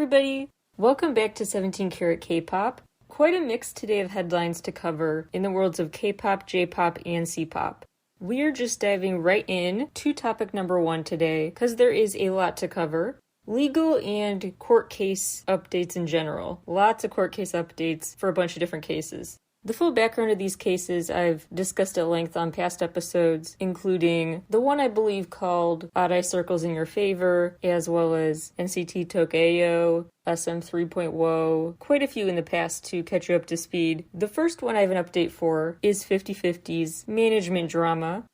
everybody! Welcome back to 17 Carat K-Pop. Quite a mix today of headlines to cover in the worlds of K-pop, J-pop, and C-pop. We are just diving right in to topic number 1 today, because there is a lot to cover. Legal and court case updates in general. Lots of court case updates for a bunch of different cases. The full background of these cases I've discussed at length on past episodes, including the one I believe called Odd Eye Circles in Your Favor, as well as NCT Tokyo, SM 3.0, quite a few in the past to catch you up to speed. The first one I have an update for is 50/50's management drama.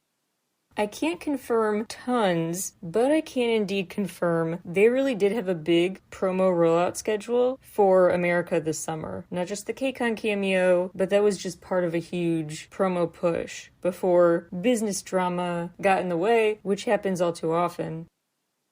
I can't confirm tons, but I can indeed confirm they really did have a big promo rollout schedule for America this summer. Not just the KCON cameo, but that was just part of a huge promo push before business drama got in the way, which happens all too often.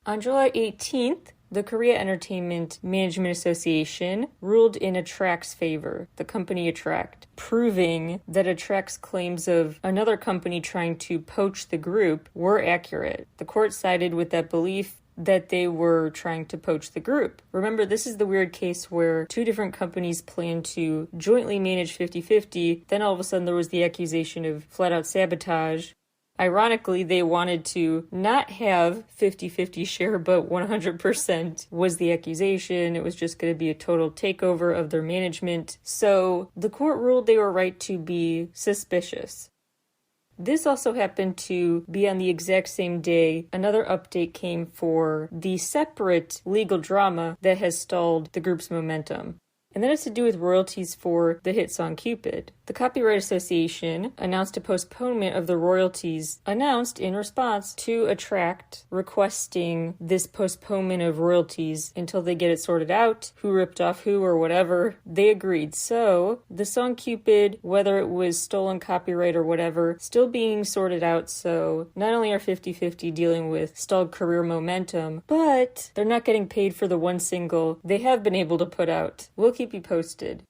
On July 18th, the Korea Entertainment Management Association ruled in Attract's favor, the company Attract, proving that Attract's claims of another company trying to poach the group were accurate. The court sided with that belief that they were trying to poach the group. Remember, this is the weird case where two different companies planned to jointly manage 50/50, then all of a sudden there was the accusation of flat-out sabotage. Ironically, they wanted to not have 50/50 share, but 100% was the accusation. It was just going to be a total takeover of their management. So the court ruled they were right to be suspicious. This also happened to be on the exact same day another update came for the separate legal drama that has stalled the group's momentum. And that has to do with royalties for the hit song Cupid. The Copyright Association announced a postponement of the royalties announced in response to Attract requesting this postponement of royalties until they get it sorted out, who ripped off who or whatever. They agreed. So the song Cupid, whether it was stolen copyright or whatever, still being sorted out. So not only are 50/50 dealing with stalled career momentum, but they're not getting paid for the one single they have been able to put out. We'll keep you posted.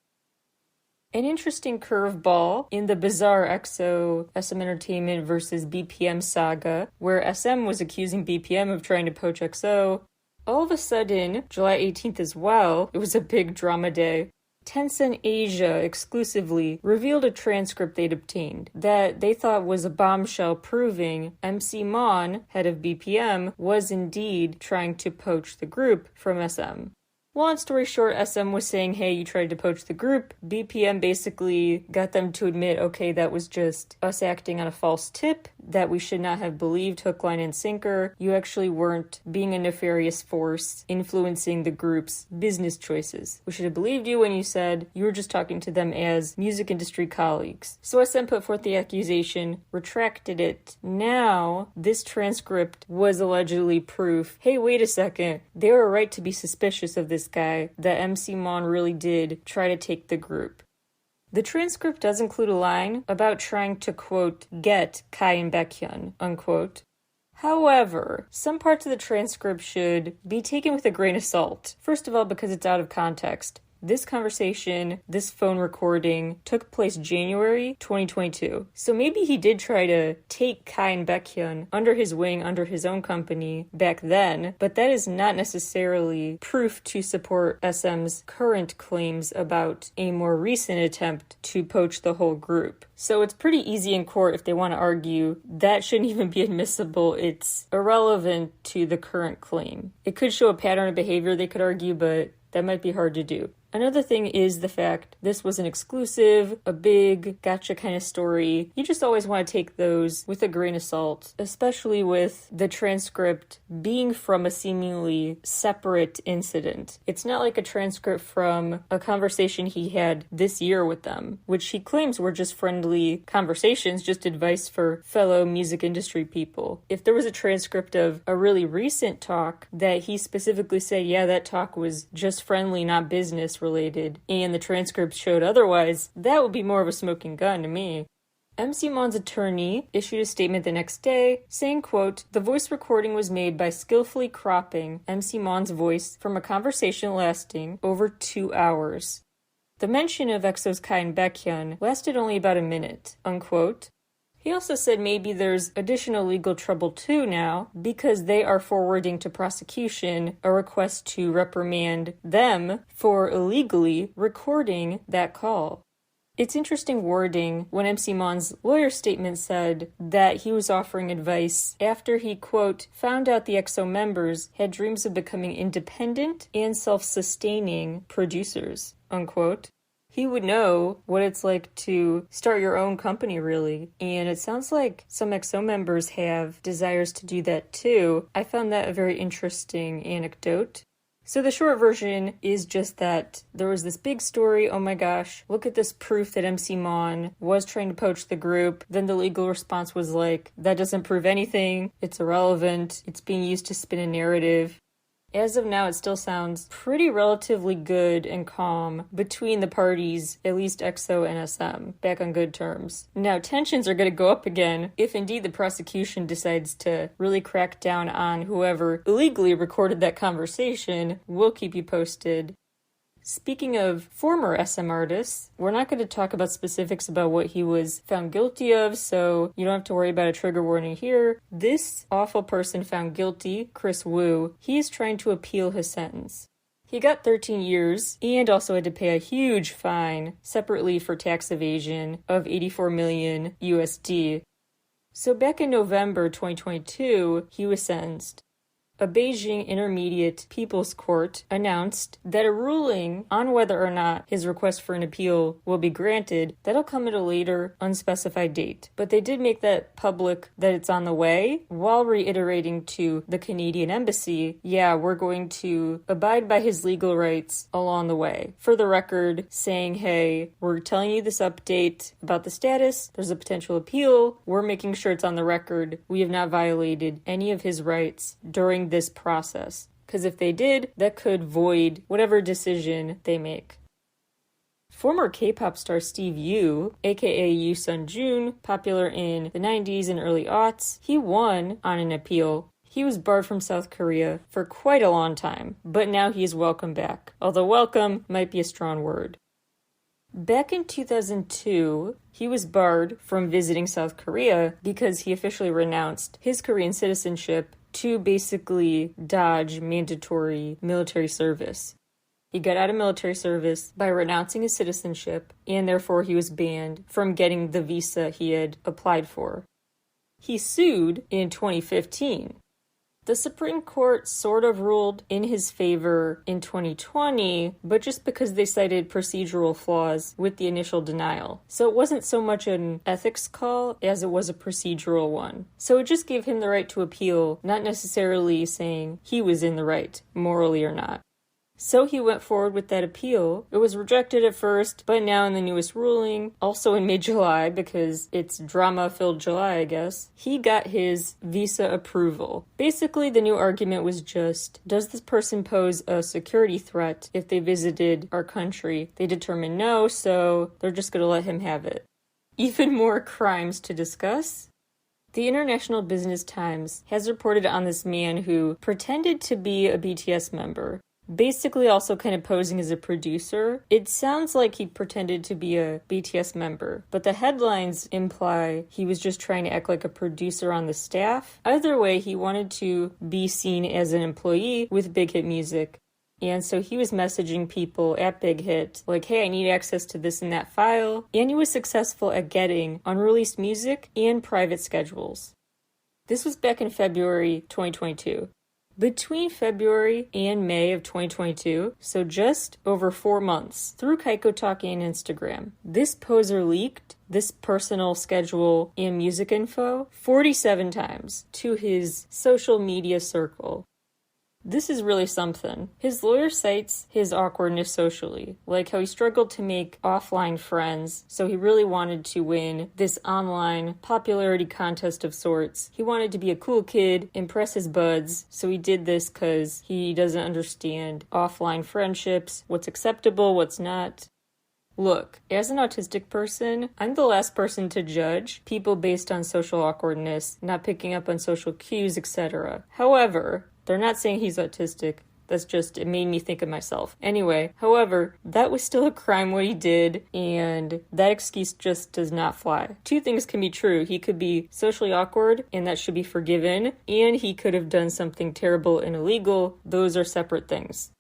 An interesting curveball in the bizarre EXO SM Entertainment versus BPM saga, where SM was accusing BPM of trying to poach EXO. All of a sudden, July 18th as well, it was a big drama day. Tencent Asia exclusively revealed a transcript they'd obtained that they thought was a bombshell proving MC Mon, head of BPM, was indeed trying to poach the group from SM. Long story short, SM was saying, hey, you tried to poach the group. BPM basically got them to admit, okay, that was just us acting on a false tip that we should not have believed, hook, line, and sinker. You actually weren't being a nefarious force influencing the group's business choices. We should have believed you when you said you were just talking to them as music industry colleagues. So SM put forth the accusation, retracted it. Now, this transcript was allegedly proof. Hey, wait a second. They were right to be suspicious of this guy, that MC Mon really did try to take the group. The transcript does include a line about trying to, quote, get Kai and Baekhyun, unquote. However, some parts of the transcript should be taken with a grain of salt. First of all, because it's out of context. This conversation, this phone recording, took place January 2022. So maybe he did try to take Kai and Baekhyun under his wing, under his own company back then, but that is not necessarily proof to support SM's current claims about a more recent attempt to poach the whole group. So it's pretty easy in court if they want to argue that shouldn't even be admissible. It's irrelevant to the current claim. It could show a pattern of behavior, they could argue, but that might be hard to do. Another thing is the fact this was an exclusive, a big gotcha kind of story. You just always want to take those with a grain of salt, especially with the transcript being from a seemingly separate incident. It's not like a transcript from a conversation he had this year with them, which he claims were just friendly conversations, just advice for fellow music industry people. If there was a transcript of a really recent talk that he specifically said, yeah, that talk was just friendly, not business related, and the transcript showed otherwise, that would be more of a smoking gun to me. MC Mon's attorney issued a statement the next day saying, quote, the voice recording was made by skillfully cropping MC Mon's voice from a conversation lasting over 2 hours. The mention of EXO's Kai and Baekhyun lasted only about a minute, unquote. He also said maybe there's additional legal trouble too now because they are forwarding to prosecution a request to reprimand them for illegally recording that call. It's interesting wording when MC Mon's lawyer statement said that he was offering advice after he, quote, found out the EXO members had dreams of becoming independent and self-sustaining producers, unquote. He would know what it's like to start your own company, really. And it sounds like some EXO members have desires to do that too. I found that a very interesting anecdote. So the short version is just that there was this big story, oh my gosh, look at this proof that MC Mon was trying to poach the group. Then the legal response was like, that doesn't prove anything, it's irrelevant, it's being used to spin a narrative. As of now, it still sounds pretty relatively good and calm between the parties, at least EXO and SM, back on good terms. Now, tensions are going to go up again if indeed the prosecution decides to really crack down on whoever illegally recorded that conversation. We'll keep you posted. Speaking of former SM artists, we're not going to talk about specifics about what he was found guilty of, so you don't have to worry about a trigger warning here. This awful person found guilty, Chris Wu, he is trying to appeal his sentence. He got 13 years and also had to pay a huge fine separately for tax evasion of 84 million USD. So back in November 2022, he was sentenced. A Beijing Intermediate People's Court announced that a ruling on whether or not his request for an appeal will be granted, that'll come at a later, unspecified date. But they did make that public that it's on the way, while reiterating to the Canadian Embassy, yeah, we're going to abide by his legal rights along the way. For the record, saying, hey, we're telling you this update about the status, there's a potential appeal, we're making sure it's on the record, we have not violated any of his rights during this process, because if they did, that could void whatever decision they make. Former K-pop star Steve Yu, aka Yu Sun-jun, popular in the 90s and early aughts, he won on an appeal. He was barred from South Korea for quite a long time, but now he is welcome back, although welcome might be a strong word. Back in 2002, he was barred from visiting South Korea because he officially renounced his Korean citizenship to basically dodge mandatory military service. He got out of military service by renouncing his citizenship, and therefore he was banned from getting the visa he had applied for. He sued in 2015. The Supreme Court sort of ruled in his favor in 2020, but just because they cited procedural flaws with the initial denial. So it wasn't so much an ethics call as it was a procedural one. So it just gave him the right to appeal, not necessarily saying he was in the right, morally or not. So he went forward with that appeal. It was rejected at first, but now in the newest ruling, also in mid-July, because it's drama-filled July, I guess, he got his visa approval. Basically, the new argument was just, does this person pose a security threat if they visited our country? They determined no, so they're just going to let him have it. Even more crimes to discuss. The International Business Times has reported on this man who pretended to be a BTS member. Basically also kind of posing as a producer. It sounds like he pretended to be a BTS member, but the headlines imply he was just trying to act like a producer on the staff. Either way, he wanted to be seen as an employee with Big Hit Music. And so he was messaging people at Big Hit, like, hey, I need access to this and that file. And he was successful at getting unreleased music and private schedules. This was back in February 2022. Between February and May of 2022, so just over 4 months, through Kaiko Talk and Instagram, this poser leaked this personal schedule and music info 47 times to his social media circle. This is really something. His lawyer cites his awkwardness socially, like how he struggled to make offline friends, so he really wanted to win this online popularity contest of sorts. He wanted to be a cool kid, impress his buds, so he did this because he doesn't understand offline friendships, what's acceptable, what's not. Look, as an autistic person, I'm the last person to judge people based on social awkwardness, not picking up on social cues, etc. However, they're not saying he's autistic. It made me think of myself. Anyway, however, that was still a crime what he did, and that excuse just does not fly. Two things can be true. He could be socially awkward, and that should be forgiven, and he could have done something terrible and illegal. Those are separate things.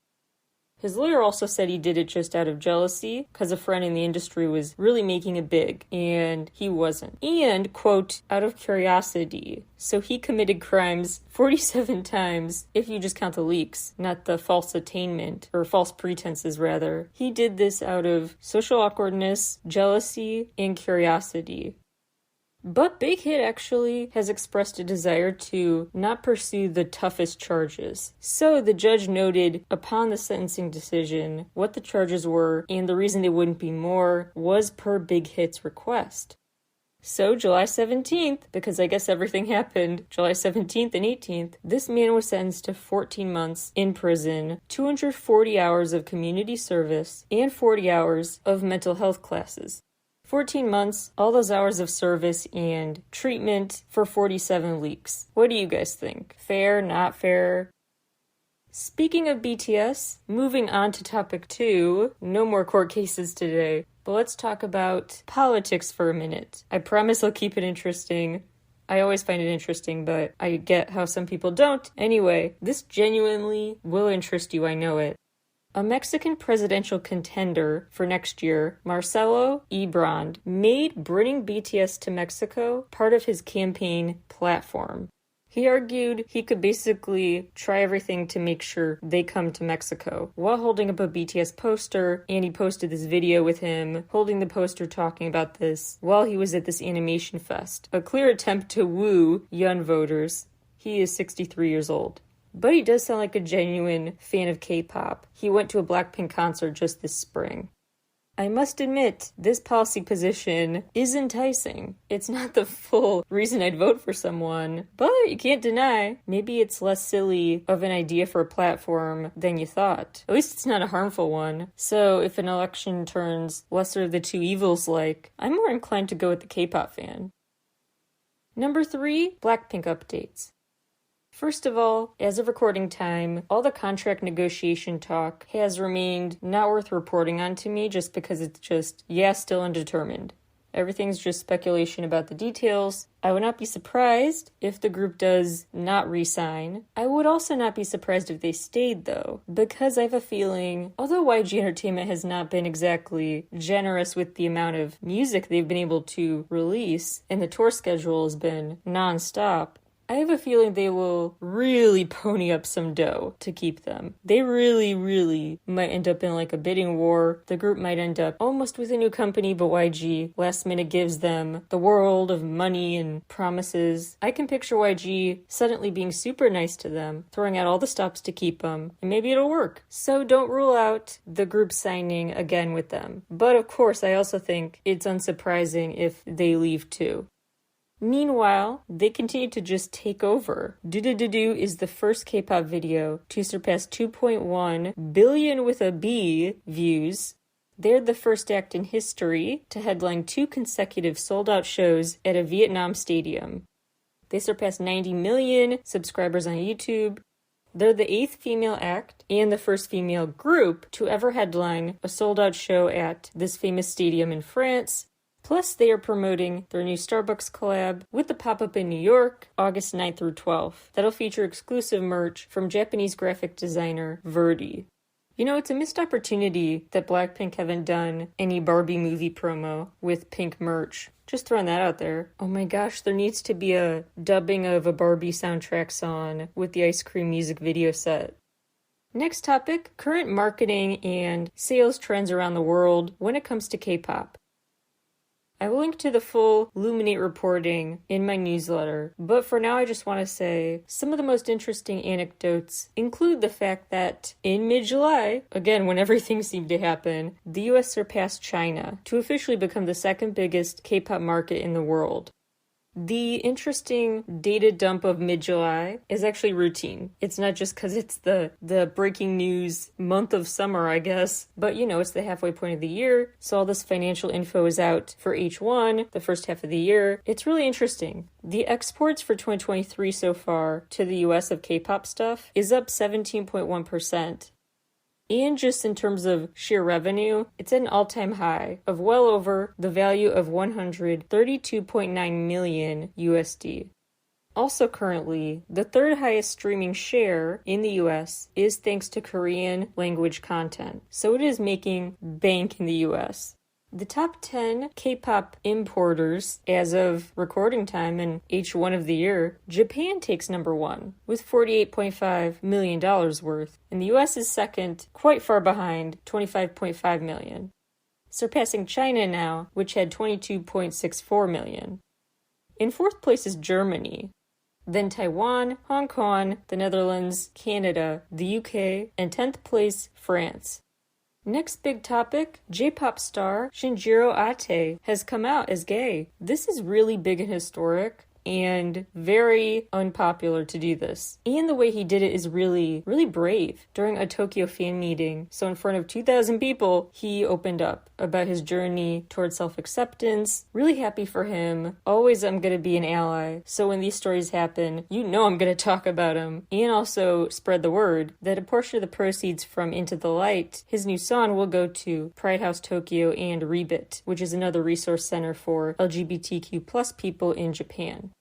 His lawyer also said he did it just out of jealousy because a friend in the industry was really making it big, and he wasn't. And, quote, out of curiosity. So he committed crimes 47 times, if you just count the leaks, not the false attainment, or false pretenses, rather. He did this out of social awkwardness, jealousy, and curiosity. But Big Hit actually has expressed a desire to not pursue the toughest charges. So the judge noted upon the sentencing decision what the charges were, and the reason they wouldn't be more was per Big Hit's request. So July 17th, because I guess everything happened July 17th and 18th, this man was sentenced to 14 months in prison, 240 hours of community service, and 40 hours of mental health classes. 14 months, all those hours of service and treatment for 47 leaks. What do you guys think? Fair, not fair? Speaking of BTS, moving on to topic 2, no more court cases today, but let's talk about politics for a minute. I promise I'll keep it interesting. I always find it interesting, but I get how some people don't. Anyway, this genuinely will interest you, I know it. A Mexican presidential contender for next year, Marcelo Ebrard, made bringing BTS to Mexico part of his campaign platform. He argued he could basically try everything to make sure they come to Mexico while holding up a BTS poster, and he posted this video with him holding the poster talking about this while he was at this animation fest. A clear attempt to woo young voters. He is 63 years old. But he does sound like a genuine fan of K-pop. He went to a Blackpink concert just this spring. I must admit, this policy position is enticing. It's not the full reason I'd vote for someone, but you can't deny, maybe it's less silly of an idea for a platform than you thought. At least it's not a harmful one. So if an election turns lesser of the two evils like, I'm more inclined to go with the K-pop fan. Number 3, Blackpink updates. First of all, as of recording time, all the contract negotiation talk has remained not worth reporting on to me just because it's still undetermined. Everything's just speculation about the details. I would not be surprised if the group does not re-sign. I would also not be surprised if they stayed, though, because I have a feeling, although YG Entertainment has not been exactly generous with the amount of music they've been able to release, and the tour schedule has been non-stop, I have a feeling they will really pony up some dough to keep them. They really, really might end up in like a bidding war. The group might end up almost with a new company, but YG last minute gives them the world of money and promises. I can picture YG suddenly being super nice to them, throwing out all the stops to keep them, and maybe it'll work. So don't rule out the group signing again with them. But of course, I also think it's unsurprising if they leave too. Meanwhile, they continue to just take over. Do Do Do Do is the first K-pop video to surpass 2.1 billion with a B views. They're the first act in history to headline 2 consecutive sold-out shows at a Vietnam stadium. They surpassed 90 million subscribers on YouTube. They're the 8th female act and the first female group to ever headline a sold-out show at this famous stadium in France. Plus, they are promoting their new Starbucks collab with the pop-up in New York, August 9th through 12th. That'll feature exclusive merch from Japanese graphic designer Verdi. You know, it's a missed opportunity that Blackpink haven't done any Barbie movie promo with pink merch. Just throwing that out there. Oh my gosh, there needs to be a dubbing of a Barbie soundtrack song with the ice cream music video set. Next topic, current marketing and sales trends around the world when it comes to K-pop. I will link to the full Luminate reporting in my newsletter, but for now I just want to say some of the most interesting anecdotes include the fact that in mid-July, again when everything seemed to happen, the US surpassed China to officially become the second biggest K-pop market in the world. The interesting data dump of mid-July is actually routine. It's not just because it's the breaking news month of summer, I guess, but it's the halfway point of the year, so all this financial info is out for H1, the first half of the year. It's really interesting. The exports for 2023 so far to the US of K-pop stuff is up 17.1%. And just in terms of sheer revenue, it's at an all-time high of well over the value of 132.9 million USD. Also currently, the third highest streaming share in the US is thanks to Korean language content, so it is making bank in the US. The top 10 K-pop importers as of recording time in H1 of the year, Japan takes number 1 with $48.5 million worth, and the US is second, quite far behind, $25.5 million, surpassing China now, which had $22.64 million. In fourth place is Germany, then Taiwan, Hong Kong, the Netherlands, Canada, the UK, and 10th place, France. Next big topic, J-pop star Shinjiro Ate has come out as gay. This is really big and historic and very unpopular to do this. And the way he did it is really, really brave. During a Tokyo fan meeting, so in front of 2,000 people, he opened up about his journey towards self-acceptance. Really happy for him. Always I'm gonna be an ally. So when these stories happen, I'm gonna talk about him. And also spread the word that a portion of the proceeds from Into the Light, his new song, will go to Pride House Tokyo and Rebit, which is another resource center for LGBTQ plus people in Japan.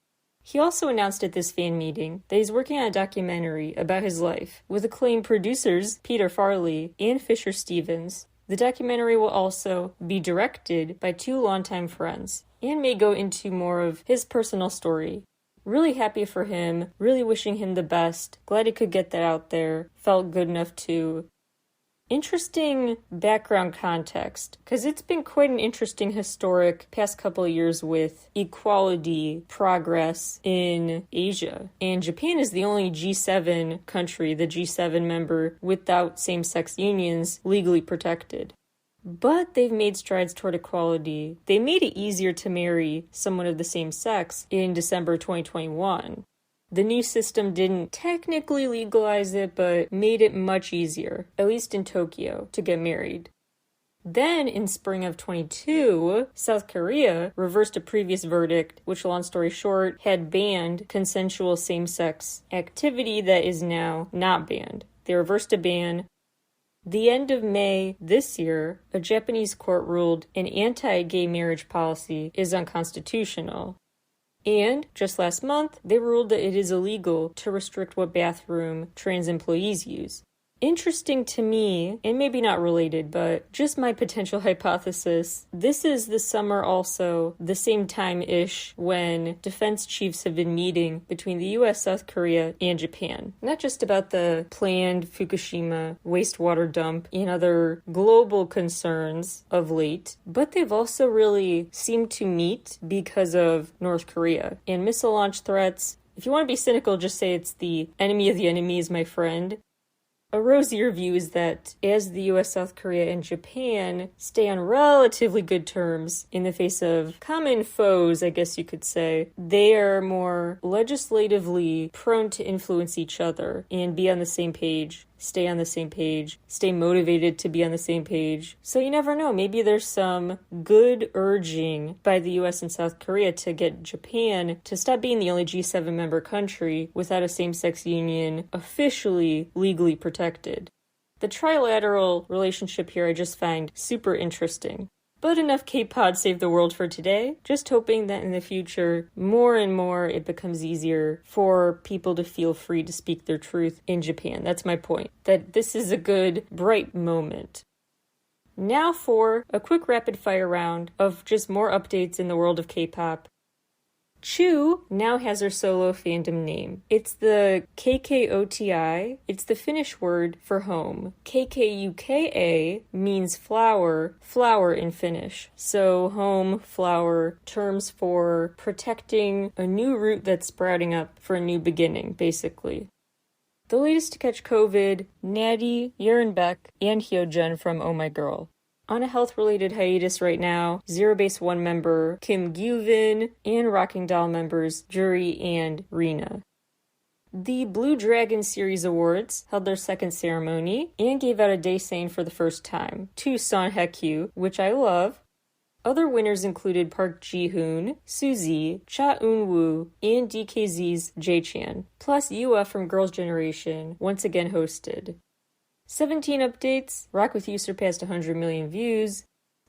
He also announced at this fan meeting that he's working on a documentary about his life with acclaimed producers Peter Farley and Fisher Stevens. The documentary will also be directed by 2 longtime friends and may go into more of his personal story. Really happy for him, really wishing him the best, glad he could get that out there, felt good enough to. Interesting background context, because it's been quite an interesting historic past couple of years with equality progress in Asia. And Japan is the only G7 country, the G7 member, without same-sex unions legally protected. But they've made strides toward equality. They made it easier to marry someone of the same sex in December 2021. The new system didn't technically legalize it, but made it much easier, at least in Tokyo, to get married. Then, in spring of 22, South Korea reversed a previous verdict, which, long story short, had banned consensual same-sex activity that is now not banned. They reversed a ban. The end of May this year, a Japanese court ruled an anti-gay marriage policy is unconstitutional. And, just last month, they ruled that it is illegal to restrict what bathroom trans employees use. Interesting to me, and maybe not related, but just my potential hypothesis, this is the summer also, the same time-ish, when defense chiefs have been meeting between the US, South Korea, and Japan. Not just about the planned Fukushima wastewater dump and other global concerns of late, but they've also really seemed to meet because of North Korea and missile launch threats. If you want to be cynical, just say it's the enemy of the enemy is my friend. A rosier view is that as the US, South Korea, and Japan stay on relatively good terms in the face of common foes, I guess you could say, they are more legislatively prone to influence each other and be on the same page, stay on the same page, stay motivated to be on the same page. So you never know, maybe there's some good urging by the US and South Korea to get Japan to stop being the only G7 member country without a same-sex union officially legally protected. The trilateral relationship here I just find super interesting. But enough K-Pod Save the World for today. Just hoping that in the future, more and more it becomes easier for people to feel free to speak their truth in Japan. That's my point. That this is a good, bright moment. Now for a quick rapid-fire round of just more updates in the world of K-pop. Chu now has her solo fandom name. It's the KKOTI. It's the Finnish word for home. KKUKA means flower, flower in Finnish. So home, flower, terms for protecting a new root that's sprouting up for a new beginning, basically. The latest to catch COVID, Natty, Yerenbeck, and Hyojun from Oh My Girl. On a health-related hiatus right now, Zero Base One member Kim Gyuvin and Rocking Doll members Juri and Rina. The Blue Dragon Series Awards held their second ceremony and gave out a daesaeng for the first time to Son Hye-kyu, which I love. Other winners included Park Ji-hoon, Suzy, Cha Eun-woo, and DKZ's Jae-chan, plus Yua from Girls' Generation once again hosted. 17 updates. Rock With You surpassed 100 million views.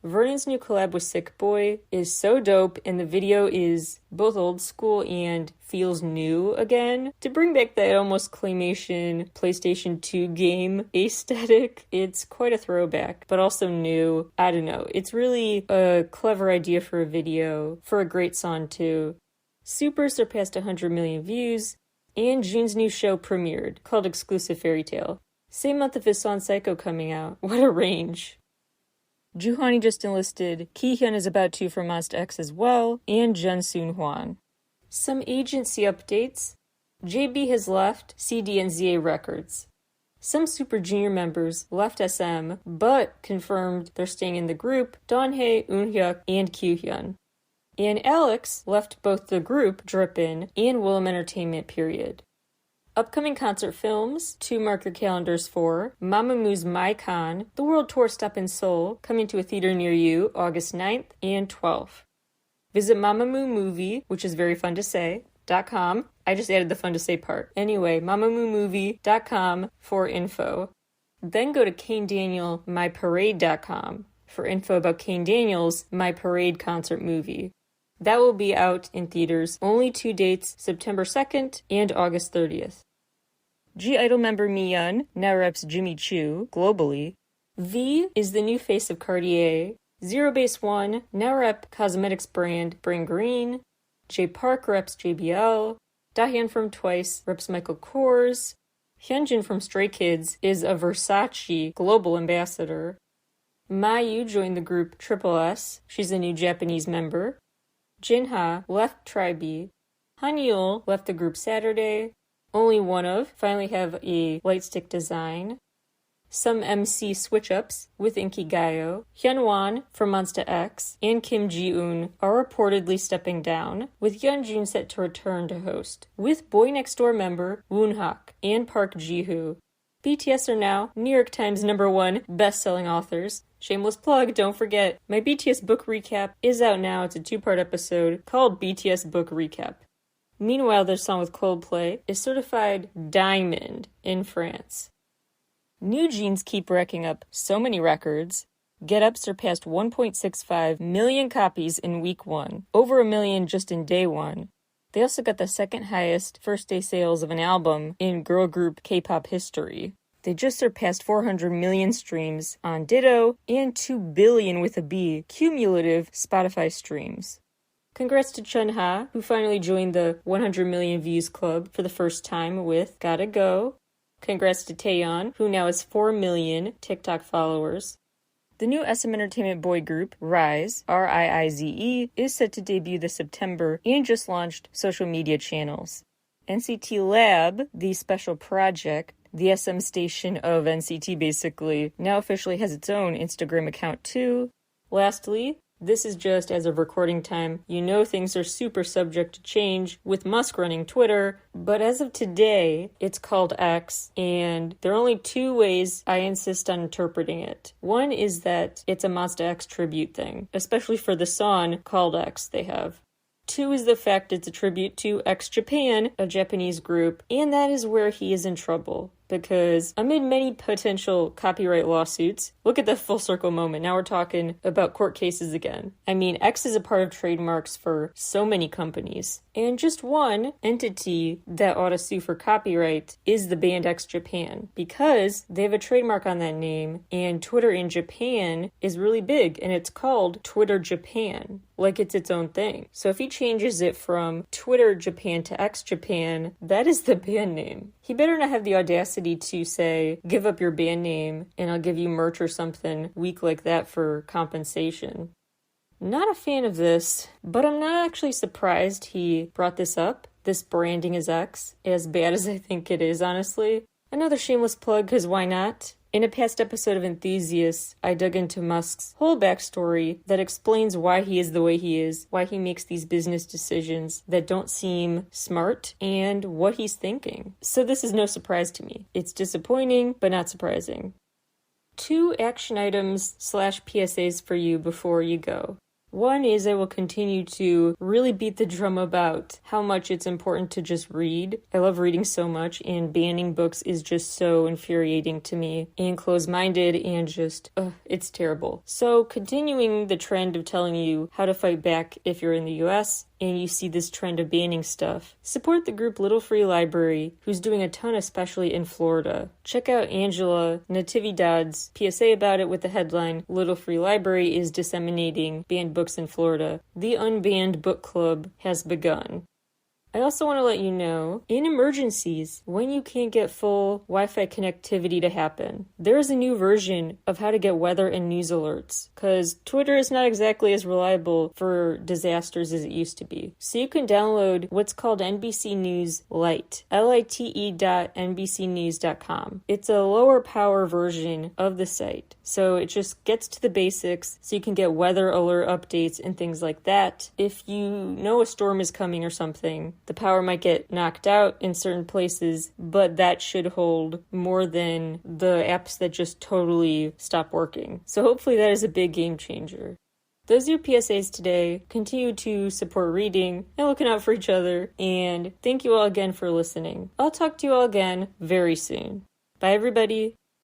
Vernon's new collab with Sick Boy is so dope, and the video is both old school and feels new again. To bring back that almost claymation PlayStation 2 game aesthetic, it's quite a throwback, but also new. I don't know. It's really a clever idea for a video, for a great song too. Super surpassed 100 million views, and June's new show premiered, called Exclusive Fairy Tale. Same month of his song Psycho coming out. What a range. Juhani just enlisted, Ki-hyun is about to for Monsta X as well, and Jun Soon-hwan. Some agency updates. JB has left CD and ZA Records. Some Super Junior members left SM, but confirmed they're staying in the group, Dawnhae, Eunhyuk, and Kyuhyun. And Alex left both the group, Drippin', and Willem Entertainment, period. Upcoming concert films to mark your calendars for Mamamoo's My Con, the World Tour stop in Seoul, coming to a theater near you August 9th and 12th. Visit Mamamoo Movie, which is very fun to say, .com. I just added the fun to say part. Anyway, mamamoomovie.com for info. Then go to KaneDanielMyParade.com for info about Kane Daniel's My Parade concert movie. That will be out in theaters only 2 dates, September 2nd and August 30th. G-Idol member Miyeon now reps Jimmy Choo globally. V is the new face of Cartier. Zero Base One now rep cosmetics brand Bring Green. J Park reps JBL. Dahyun from Twice reps Michael Kors. Hyunjin from Stray Kids is a Versace global ambassador. Mayu joined the group Triple S. She's a new Japanese member. Jinha left Tribe. Hanyul left the group Saturday. Only One Of finally have a light stick design. Some MC switch-ups with Inkigayo. Hyunwon from Monsta X and Kim Ji-eun are reportedly stepping down, with Yeonjun set to return to host, with Boy Next Door member Woonhak and Park Ji-hoo. BTS are now New York Times #1 best-selling authors. Shameless plug, don't forget, my BTS book recap is out now. It's a 2-part episode called BTS Book Recap. Meanwhile, their song with Coldplay is certified diamond in France. New Jeans keep racking up so many records. Get Up surpassed 1.65 million copies in week 1, over a million just in day 1. They also got the second highest first-day sales of an album in girl group K-pop history. They just surpassed 400 million streams on Ditto and 2 billion with a B cumulative Spotify streams. Congrats to Chunha, who finally joined the 100 million views club for the first time with Gotta Go. Congrats to Taeyeon, who now has 4 million TikTok followers. The new SM Entertainment boy group, Rise, R-I-I-Z-E, is set to debut this September and just launched social media channels. NCT Lab, the special project, the SM station of NCT basically, now officially has its own Instagram account too. Lastly, this is just as of recording time. You know things are super subject to change with Musk running Twitter, but as of today, it's called X, and there are only 2 ways I insist on interpreting it. One is that it's a Monsta X tribute thing, especially for the song called X they have. 2 is the fact it's a tribute to X Japan, a Japanese group, and that is where he is in trouble. Because amid many potential copyright lawsuits, look at the full circle moment. Now we're talking about court cases again. I mean, X is a part of trademarks for so many companies. And just one entity that ought to sue for copyright is the band X Japan, because they have a trademark on that name, and Twitter in Japan is really big, and it's called Twitter Japan, like it's its own thing. So if he changes it from Twitter Japan to X Japan, that is the band name. He better not have the audacity to say, give up your band name and I'll give you merch or something weak like that for compensation. Not a fan of this, but I'm not actually surprised he brought this up, this branding as X, as bad as I think it is, honestly. Another shameless plug, because why not? In a past episode of Enthusiasts, I dug into Musk's whole backstory that explains why he is the way he is, why he makes these business decisions that don't seem smart, and what he's thinking. So this is no surprise to me. It's disappointing, but not surprising. 2 action items / PSAs for you before you go. One is I will continue to really beat the drum about how much it's important to just read. I love reading so much, and banning books is just so infuriating to me and closed-minded and just, it's terrible. So continuing the trend of telling you how to fight back if you're in the US, and you see this trend of banning stuff, support the group Little Free Library, who's doing a ton, especially in Florida. Check out Angela Natividad's PSA about it with the headline, Little Free Library is disseminating banned books in Florida. The Unbanned Book Club has begun. I also want to let you know, in emergencies, when you can't get full Wi-Fi connectivity to happen, there is a new version of how to get weather and news alerts, because Twitter is not exactly as reliable for disasters as it used to be. So you can download what's called NBC News Lite, lite.nbcnews.com. It's a lower power version of the site, so it just gets to the basics, so you can get weather alert updates and things like that. If you know a storm is coming or something, the power might get knocked out in certain places, but that should hold more than the apps that just totally stop working. So hopefully that is a big game changer. Those are your PSAs today. Continue to support reading and looking out for each other. And thank you all again for listening. I'll talk to you all again very soon. Bye, everybody.